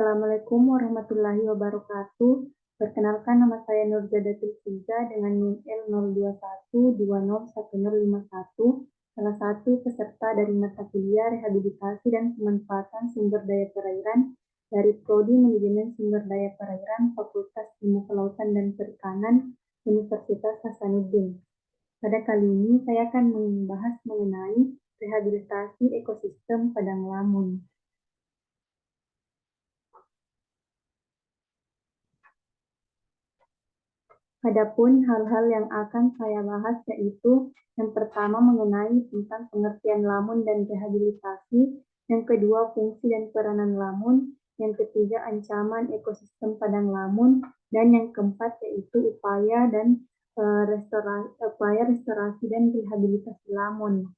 Assalamualaikum warahmatullahi wabarakatuh. Perkenalkan, nama saya Nurjadatul Fiza dengan NIM L0212011051, salah satu peserta dari mata kuliah Rehabilitasi dan Pemanfaatan Sumber Daya Perairan dari Prodi Manajemen Sumber Daya Perairan Fakultas Ilmu Kelautan dan Perikanan Universitas Hasanuddin. Pada kali ini saya akan membahas mengenai rehabilitasi ekosistem Padang Lamun. Adapun hal-hal yang akan saya bahas yaitu yang pertama mengenai tentang pengertian lamun dan rehabilitasi, yang kedua fungsi dan peranan lamun, yang ketiga ancaman ekosistem padang lamun, dan yang keempat yaitu upaya restorasi dan rehabilitasi lamun.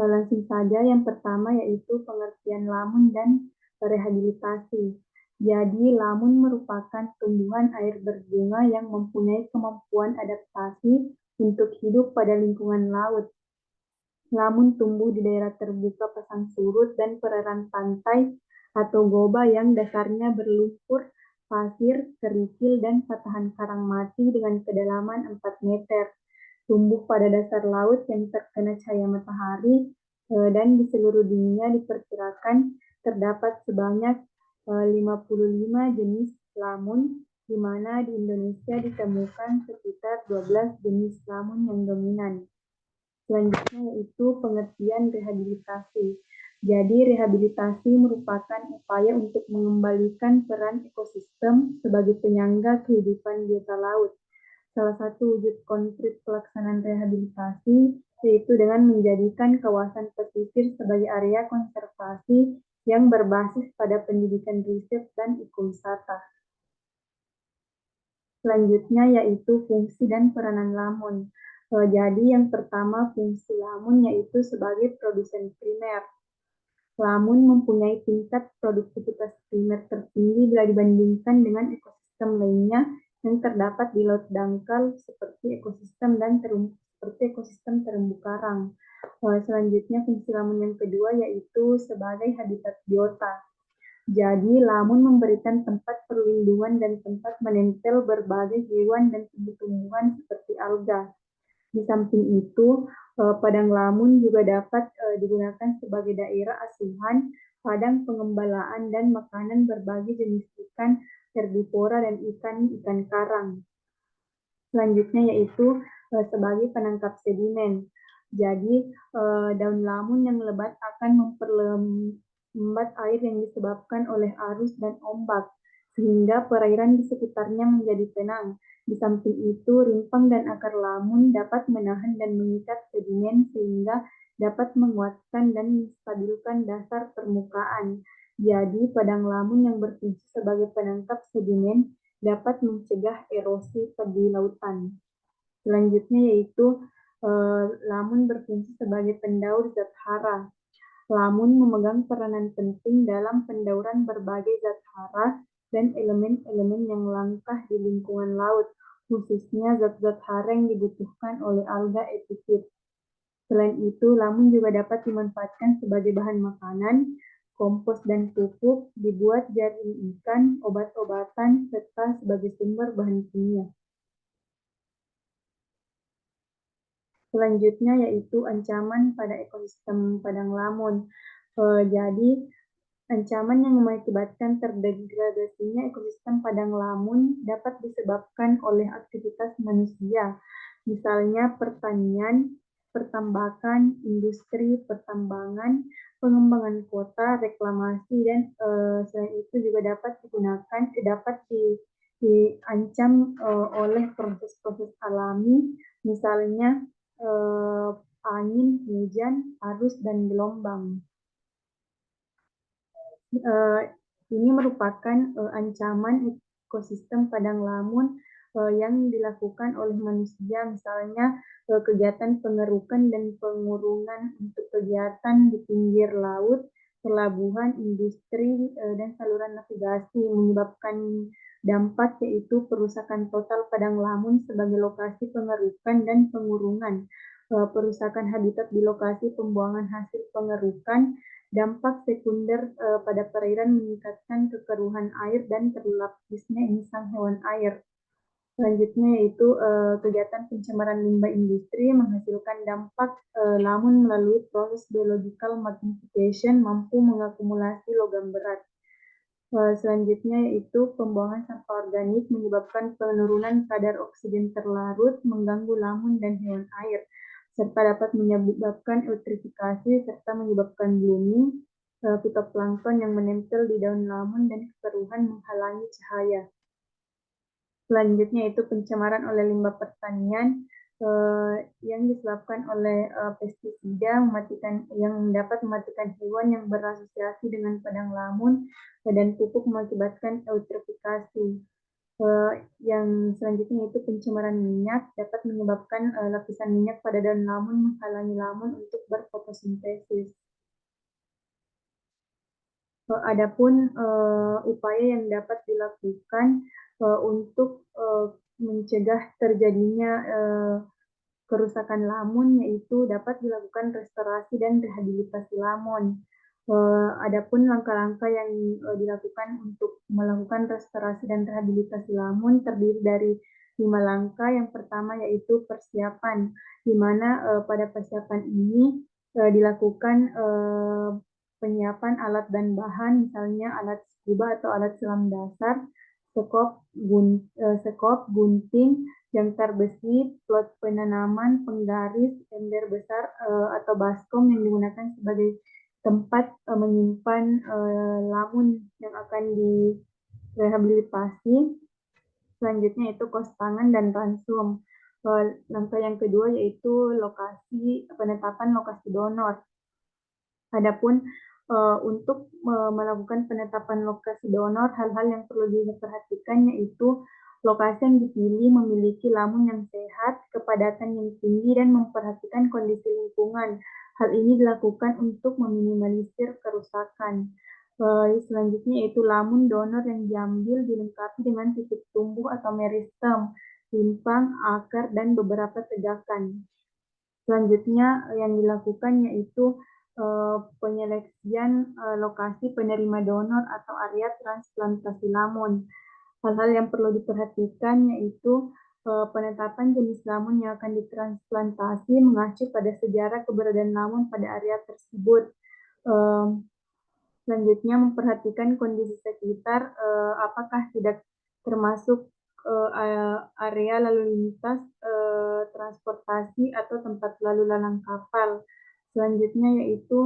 Langsung saja, yang pertama yaitu pengertian lamun dan rehabilitasi. Jadi, lamun merupakan tumbuhan air berbunga yang mempunyai kemampuan adaptasi untuk hidup pada lingkungan laut. Lamun tumbuh di daerah terbuka pasang surut dan perairan pantai atau goba yang dasarnya berlumpur, pasir, kerikil, dan patahan karang mati dengan kedalaman 4 meter. Tumbuh pada dasar laut yang terkena cahaya matahari dan di seluruh dunia diperkirakan terdapat sebanyak 55 jenis lamun, di mana di Indonesia ditemukan sekitar 12 jenis lamun yang dominan. Selanjutnya yaitu pengertian rehabilitasi. Jadi rehabilitasi merupakan upaya untuk mengembalikan peran ekosistem sebagai penyangga kehidupan biota laut. Salah satu wujud konkret pelaksanaan rehabilitasi yaitu dengan menjadikan kawasan pesisir sebagai area konservasi yang berbasis pada pendidikan riset dan ekowisata. Selanjutnya yaitu fungsi dan peranan lamun. Jadi yang pertama fungsi lamun yaitu sebagai produsen primer. Lamun mempunyai tingkat produktivitas primer tertinggi bila dibandingkan dengan ekosistem lainnya yang terdapat di laut dangkal seperti ekosistem terumbu karang. Selanjutnya fungsi lamun yang kedua yaitu sebagai habitat biota. Jadi lamun memberikan tempat perlindungan dan tempat menempel berbagai hewan dan tumbuh-tumbuhan seperti alga. Di samping itu, padang lamun juga dapat digunakan sebagai daerah asuhan, padang pengembalaan dan makanan berbagai jenis ikan herbivora dan ikan karang. Selanjutnya yaitu sebagai penangkap sedimen. Jadi daun lamun yang lebat akan memperlambat air yang disebabkan oleh arus dan ombak, sehingga perairan di sekitarnya menjadi tenang. Di samping itu, rimpang dan akar lamun dapat menahan dan mengikat sedimen sehingga dapat menguatkan dan menstabilkan dasar permukaan. Jadi, padang lamun yang berfungsi sebagai penangkap sedimen dapat mencegah erosi tebu lautan. Selanjutnya yaitu lamun berfungsi sebagai pendaur zat hara. Lamun memegang peranan penting dalam pendauran berbagai zat hara dan elemen-elemen yang langka di lingkungan laut, khususnya zat-zat hara yang dibutuhkan oleh alga epifit. Selain itu, lamun juga dapat dimanfaatkan sebagai bahan makanan, kompos dan pupuk, dibuat jaring ikan, obat-obatan, serta sebagai sumber bahan kimia. Selanjutnya yaitu ancaman pada ekosistem padang lamun. Jadi, ancaman yang mengakibatkan terdegradasinya ekosistem padang lamun dapat disebabkan oleh aktivitas manusia, misalnya pertanian, pertambakan, industri, pertambangan, pengembangan kota, reklamasi, dan selain itu juga dapat diancam oleh proses-proses alami, misalnya angin, hujan, arus, dan gelombang. Ini merupakan ancaman ekosistem padang lamun yang dilakukan oleh manusia, misalnya kegiatan pengerukan dan pengurungan untuk kegiatan di pinggir laut, pelabuhan, industri, dan saluran navigasi, menyebabkan dampak yaitu perusakan total padang lamun sebagai lokasi pengerukan dan pengurungan, perusakan habitat di lokasi pembuangan hasil pengerukan, Dampak sekunder pada perairan meningkatkan kekeruhan air dan terlapisnya insang hewan air. Selanjutnya yaitu kegiatan pencemaran limbah industri menghasilkan dampak lamun melalui proses biological magnification mampu mengakumulasi logam berat. Selanjutnya yaitu pembuangan sampah organik menyebabkan penurunan kadar oksigen terlarut, mengganggu lamun dan hewan air, serta dapat menyebabkan eutrifikasi serta menyebabkan blooming fitoplankton yang menempel di daun lamun dan kekeruhan menghalangi cahaya. Selanjutnya itu pencemaran oleh limbah pertanian yang disebabkan oleh pestisida yang dapat mematikan hewan yang berasosiasi dengan padang lamun dan pupuk mengakibatkan eutrofikasi. Yang selanjutnya itu pencemaran minyak dapat menyebabkan lapisan minyak pada daun lamun menghalangi lamun untuk berfotosintesis. Adapun upaya yang dapat dilakukan untuk mencegah terjadinya kerusakan lamun yaitu dapat dilakukan restorasi dan rehabilitasi lamun. Adapun langkah-langkah yang dilakukan untuk melakukan restorasi dan rehabilitasi lamun terdiri dari 5 langkah. Yang pertama yaitu persiapan, di mana pada persiapan ini dilakukan penyiapan alat dan bahan, misalnya alat scuba atau alat selam dasar, sekop, gunting, jangkar besi, plot penanaman, penggaris, ember besar atau baskom yang digunakan sebagai tempat menyimpan lamun yang akan direhabilitasi. Selanjutnya itu kos pangan dan ransum. Langkah yang kedua yaitu penetapan lokasi donor. Adapun untuk melakukan penetapan lokasi donor, hal-hal yang perlu diperhatikan yaitu lokasi yang dipilih memiliki lamun yang sehat, kepadatan yang tinggi, dan memperhatikan kondisi lingkungan. Hal ini dilakukan untuk meminimalisir kerusakan. Selanjutnya yaitu lamun donor yang diambil dilengkapi dengan titik tumbuh atau meristem, timpang, akar, dan beberapa tegakan. Selanjutnya yang dilakukan yaitu penyeleksian lokasi penerima donor atau area transplantasi lamun. Hal-hal yang perlu diperhatikan yaitu penetapan jenis lamun yang akan ditransplantasi mengacu pada sejarah keberadaan lamun pada area tersebut. Selanjutnya memperhatikan kondisi sekitar, apakah tidak termasuk area lalu lintas, transportasi atau tempat lalu lalang kapal. Selanjutnya yaitu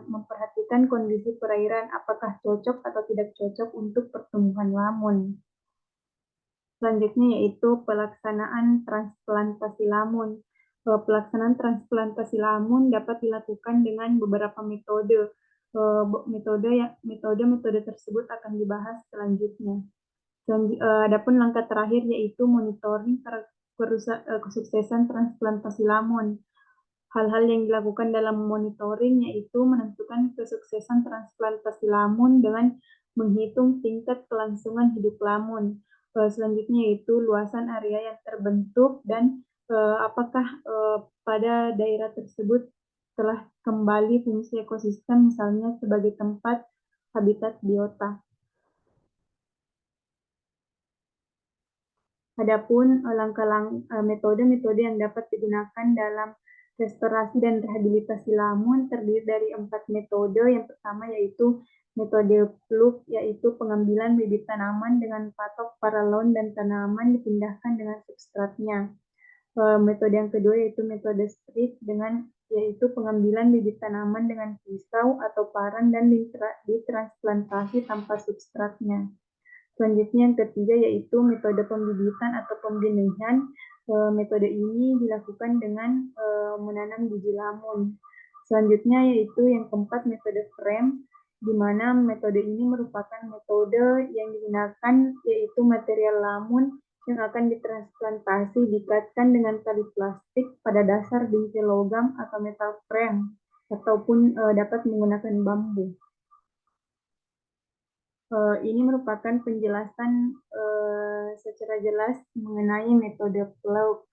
memperhatikan kondisi perairan, apakah cocok atau tidak cocok untuk pertumbuhan lamun. Selanjutnya yaitu pelaksanaan transplantasi lamun. Pelaksanaan transplantasi lamun dapat dilakukan dengan beberapa metode. Metode tersebut akan dibahas selanjutnya. Adapun langkah terakhir yaitu monitoring kesuksesan transplantasi lamun. Hal-hal yang dilakukan dalam monitoring yaitu menentukan kesuksesan transplantasi lamun dengan menghitung tingkat kelangsungan hidup lamun. Selanjutnya yaitu luasan area yang terbentuk dan apakah pada daerah tersebut telah kembali fungsi ekosistem, misalnya sebagai tempat habitat biota. Adapun metode-metode yang dapat digunakan dalam restorasi dan rehabilitasi lamun terdiri dari 4 metode. Yang pertama yaitu metode plug, yaitu pengambilan bibit tanaman dengan patok paralon dan tanaman dipindahkan dengan substratnya. Metode yang kedua yaitu metode split, yaitu pengambilan bibit tanaman dengan pisau atau parang dan ditransplantasi tanpa substratnya. Selanjutnya yang ketiga yaitu metode pembibitan atau pembenihan. Metode ini dilakukan dengan menanam biji lamun. Selanjutnya yaitu yang keempat metode frame, di mana metode ini merupakan metode yang digunakan yaitu material lamun yang akan ditransplantasi dikaitkan dengan tali plastik pada dasar bingkai logam atau metal frame, ataupun dapat menggunakan bambu. Ini merupakan penjelasan secara jelas mengenai metode plug.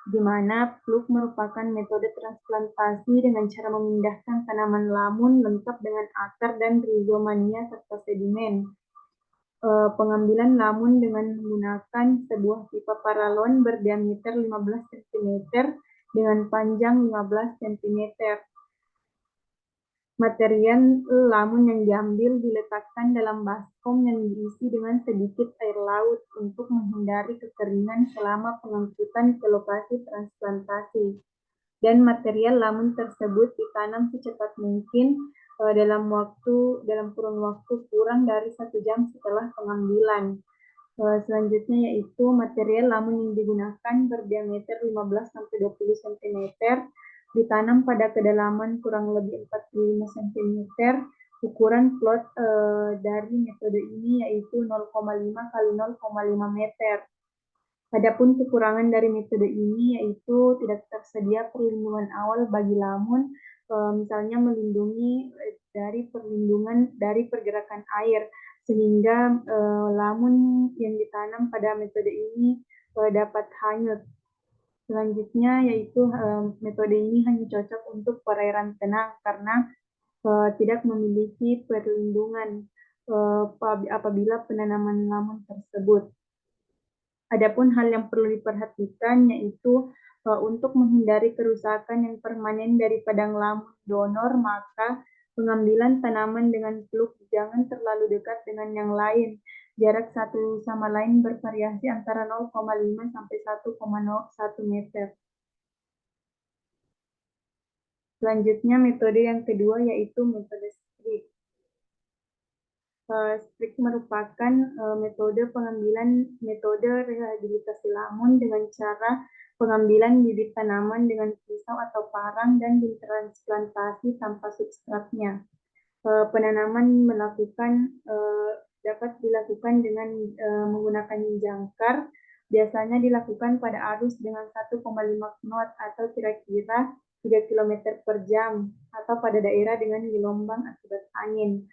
di mana pluk merupakan metode transplantasi dengan cara memindahkan tanaman lamun lengkap dengan akar dan rizomania serta sedimen. Pengambilan lamun dengan menggunakan sebuah pipa paralon berdiameter 15 cm dengan panjang 15 cm. Material lamun yang diambil diletakkan dalam baskom yang diisi dengan sedikit air laut untuk menghindari kekeringan selama pengangkutan ke lokasi transplantasi. Dan material lamun tersebut ditanam secepat mungkin dalam kurun waktu kurang dari 1 jam setelah pengambilan. Selanjutnya yaitu material lamun yang digunakan berdiameter 15-20 cm, ditanam pada kedalaman kurang lebih 45 cm. Ukuran plot dari metode ini yaitu 0,5 kali 0,5 meter. Adapun kekurangan dari metode ini yaitu tidak tersedia perlindungan awal bagi lamun, misalnya melindungi dari pergerakan air, sehingga lamun yang ditanam pada metode ini dapat hanyut. Selanjutnya yaitu metode ini hanya cocok untuk perairan tenang karena tidak memiliki perlindungan apabila penanaman lamun tersebut. Adapun hal yang perlu diperhatikan yaitu untuk menghindari kerusakan yang permanen dari padang lamun donor, maka pengambilan tanaman dengan pluk jangan terlalu dekat dengan yang lain. Jarak satu sama lain bervariasi antara 0,5 sampai 1,01 meter. Selanjutnya metode yang kedua yaitu metode strip. Strip merupakan metode rehabilitasi lamun dengan cara pengambilan bibit tanaman dengan pisau atau parang dan ditransplantasi tanpa substratnya. Penanaman dapat dilakukan dengan menggunakan jangkar, biasanya dilakukan pada arus dengan 1,5 knot atau kira-kira 3 km per jam, atau pada daerah dengan gelombang akibat angin.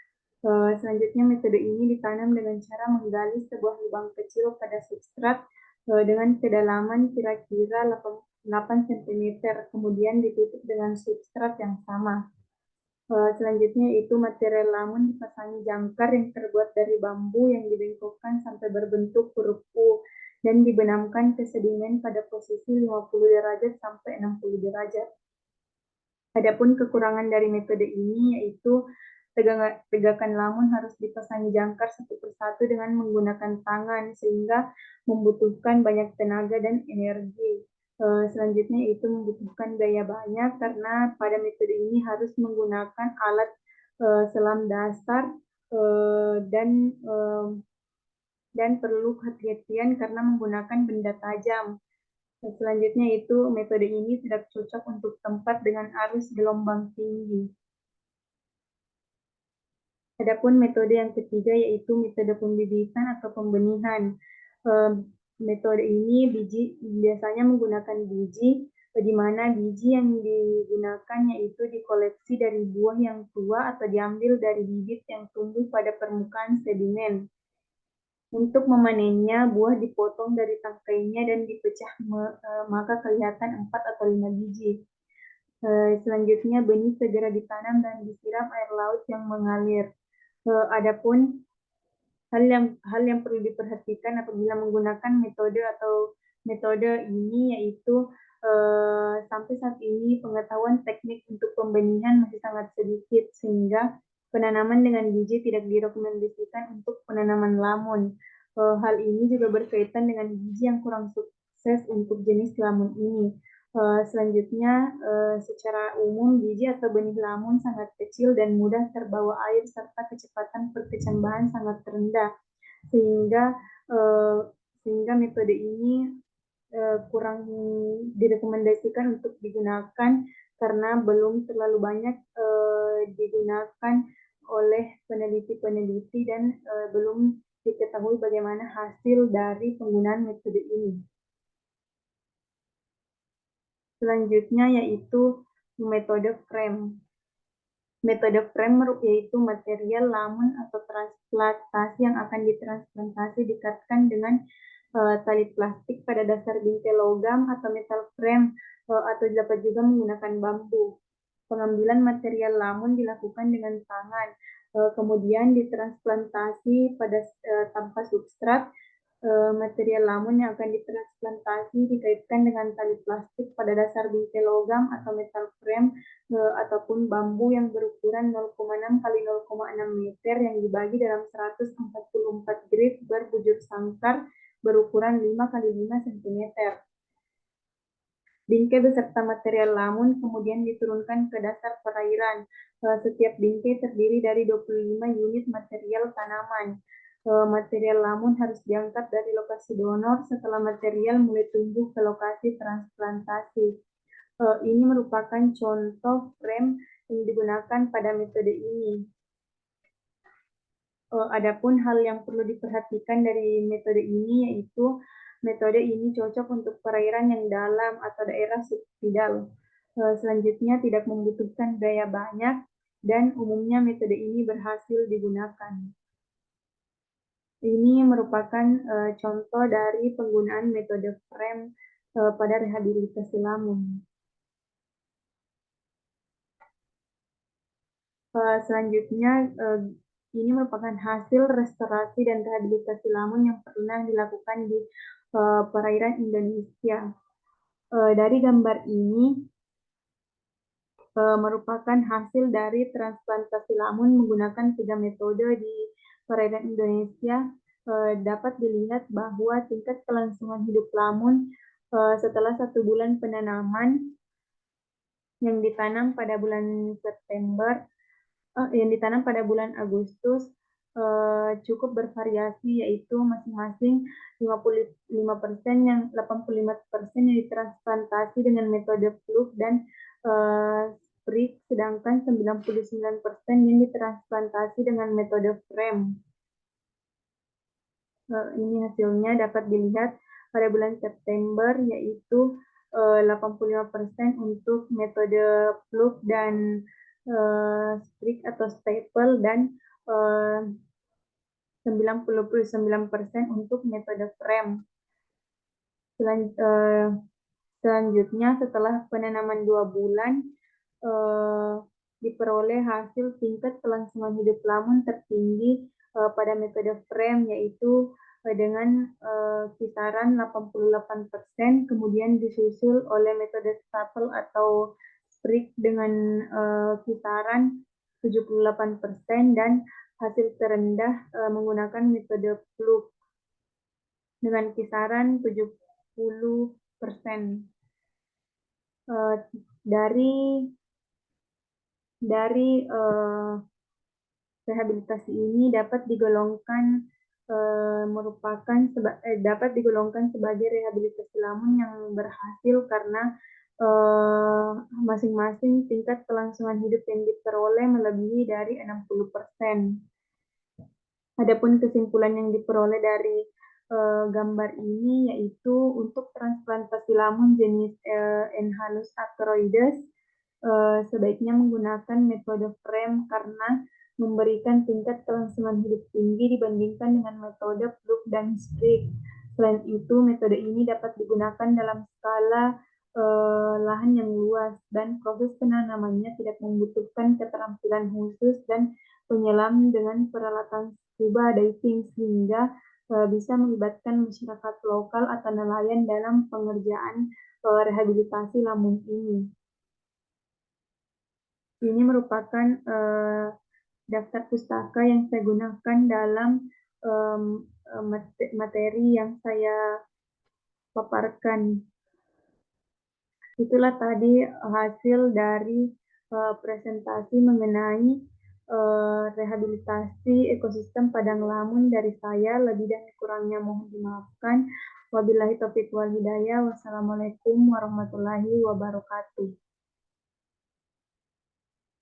Selanjutnya metode ini ditanam dengan cara menggali sebuah lubang kecil pada substrat dengan kedalaman kira-kira 8 cm, kemudian ditutup dengan substrat yang sama. Selanjutnya itu material lamun dipasangi jangkar yang terbuat dari bambu yang dibengkokkan sampai berbentuk huruf U dan dibenamkan ke sedimen pada posisi 50 derajat sampai 60 derajat. Adapun kekurangan dari metode ini yaitu tegakan lamun harus dipasangi jangkar satu persatu dengan menggunakan tangan sehingga membutuhkan banyak tenaga dan energi. Selanjutnya itu membutuhkan biaya banyak karena pada metode ini harus menggunakan alat selam dasar dan perlu kehati-hatian karena menggunakan benda tajam. Selanjutnya itu metode ini tidak cocok untuk tempat dengan arus gelombang tinggi. Adapun metode yang ketiga yaitu metode pembibitan atau pembenihan. Metode ini biasanya menggunakan biji, di mana biji yang digunakan yaitu dikoleksi dari buah yang tua atau diambil dari bibit yang tumbuh pada permukaan sedimen. Untuk memanennya, buah dipotong dari tangkainya dan dipecah, maka kelihatan 4 atau 5 biji. Selanjutnya, benih segera ditanam dan disiram air laut yang mengalir. Adapun hal yang perlu diperhatikan apabila menggunakan metode ini yaitu sampai saat ini pengetahuan teknik untuk pembenihan masih sangat sedikit sehingga penanaman dengan biji tidak direkomendasikan untuk penanaman lamun. Hal ini juga berkaitan dengan biji yang kurang sukses untuk jenis lamun ini. Selanjutnya, secara umum biji atau benih lamun sangat kecil dan mudah terbawa air serta kecepatan perkecambahan sangat rendah, sehingga metode ini kurang direkomendasikan untuk digunakan karena belum terlalu banyak digunakan oleh peneliti-peneliti dan belum diketahui bagaimana hasil dari penggunaan metode ini. Selanjutnya yaitu metode frame. Metode frame yaitu material lamun atau transplantasi yang akan ditransplantasi dikatkan dengan tali plastik pada dasar bingkai logam atau metal frame, atau dapat juga menggunakan bambu. Pengambilan material lamun dilakukan dengan tangan, kemudian ditransplantasi tanpa substrat. Material lamun yang akan ditransplantasi dikaitkan dengan tali plastik pada dasar bingkai logam atau metal frame, ataupun bambu yang berukuran 0,6 kali 0,6 meter yang dibagi dalam 144 grid berbujur sangkar berukuran 5 kali 5 cm. Bingkai beserta material lamun kemudian diturunkan ke dasar perairan. Setiap bingkai terdiri dari 25 unit material tanaman. Material lamun harus diangkat dari lokasi donor setelah material mulai tumbuh ke lokasi transplantasi. Ini merupakan contoh frame yang digunakan pada metode ini. Adapun hal yang perlu diperhatikan dari metode ini yaitu metode ini cocok untuk perairan yang dalam atau daerah subsidal. Selanjutnya tidak membutuhkan daya banyak dan umumnya metode ini berhasil digunakan. Ini merupakan contoh dari penggunaan metode frame pada rehabilitasi lamun. Selanjutnya, ini merupakan hasil restorasi dan rehabilitasi lamun yang pernah dilakukan di perairan Indonesia. Dari gambar ini merupakan hasil dari transplantasi lamun menggunakan 3 metode di perairan Indonesia. Dapat dilihat bahwa tingkat kelangsungan hidup lamun setelah 1 bulan penanaman yang ditanam pada bulan September yang ditanam pada bulan Agustus cukup bervariasi, yaitu masing-masing 55% yang 85% yang ditransplantasi dengan metode plug dan sprig, sedangkan 99% yang ditransplantasi dengan metode frame. Ini hasilnya dapat dilihat pada bulan September, yaitu 85% untuk metode plug dan sprig atau staple dan 99% untuk metode frame. Selanjutnya setelah penanaman 2 bulan diperoleh hasil tingkat kelangsungan hidup lamun tertinggi pada metode frame, yaitu dengan kisaran 88%, kemudian disusul oleh metode staple atau sprig dengan kisaran 78% dan hasil terendah menggunakan metode plug dengan kisaran 70%. Dari rehabilitasi ini dapat digolongkan sebagai rehabilitasi lamun yang berhasil karena masing-masing tingkat kelangsungan hidup yang diperoleh melebihi dari 60%. Adapun kesimpulan yang diperoleh dari gambar ini yaitu untuk transplantasi lamun jenis Enhalus acroides sebaiknya menggunakan metode frame karena memberikan tingkat kelangsungan hidup tinggi dibandingkan dengan metode plug dan sprig. Selain itu, metode ini dapat digunakan dalam skala lahan yang luas dan proses penanamannya tidak membutuhkan keterampilan khusus dan penyelam dengan peralatan scuba diving sehingga bisa melibatkan masyarakat lokal atau nelayan dalam pengerjaan rehabilitasi lamun ini. Ini merupakan daftar pustaka yang saya gunakan dalam materi yang saya paparkan. Itulah tadi hasil dari presentasi mengenai rehabilitasi ekosistem padang lamun dari saya. Lebih dan kurangnya mohon dimaafkan. Wabillahi taufiq wal hidayah. Wassalamualaikum warahmatullahi wabarakatuh.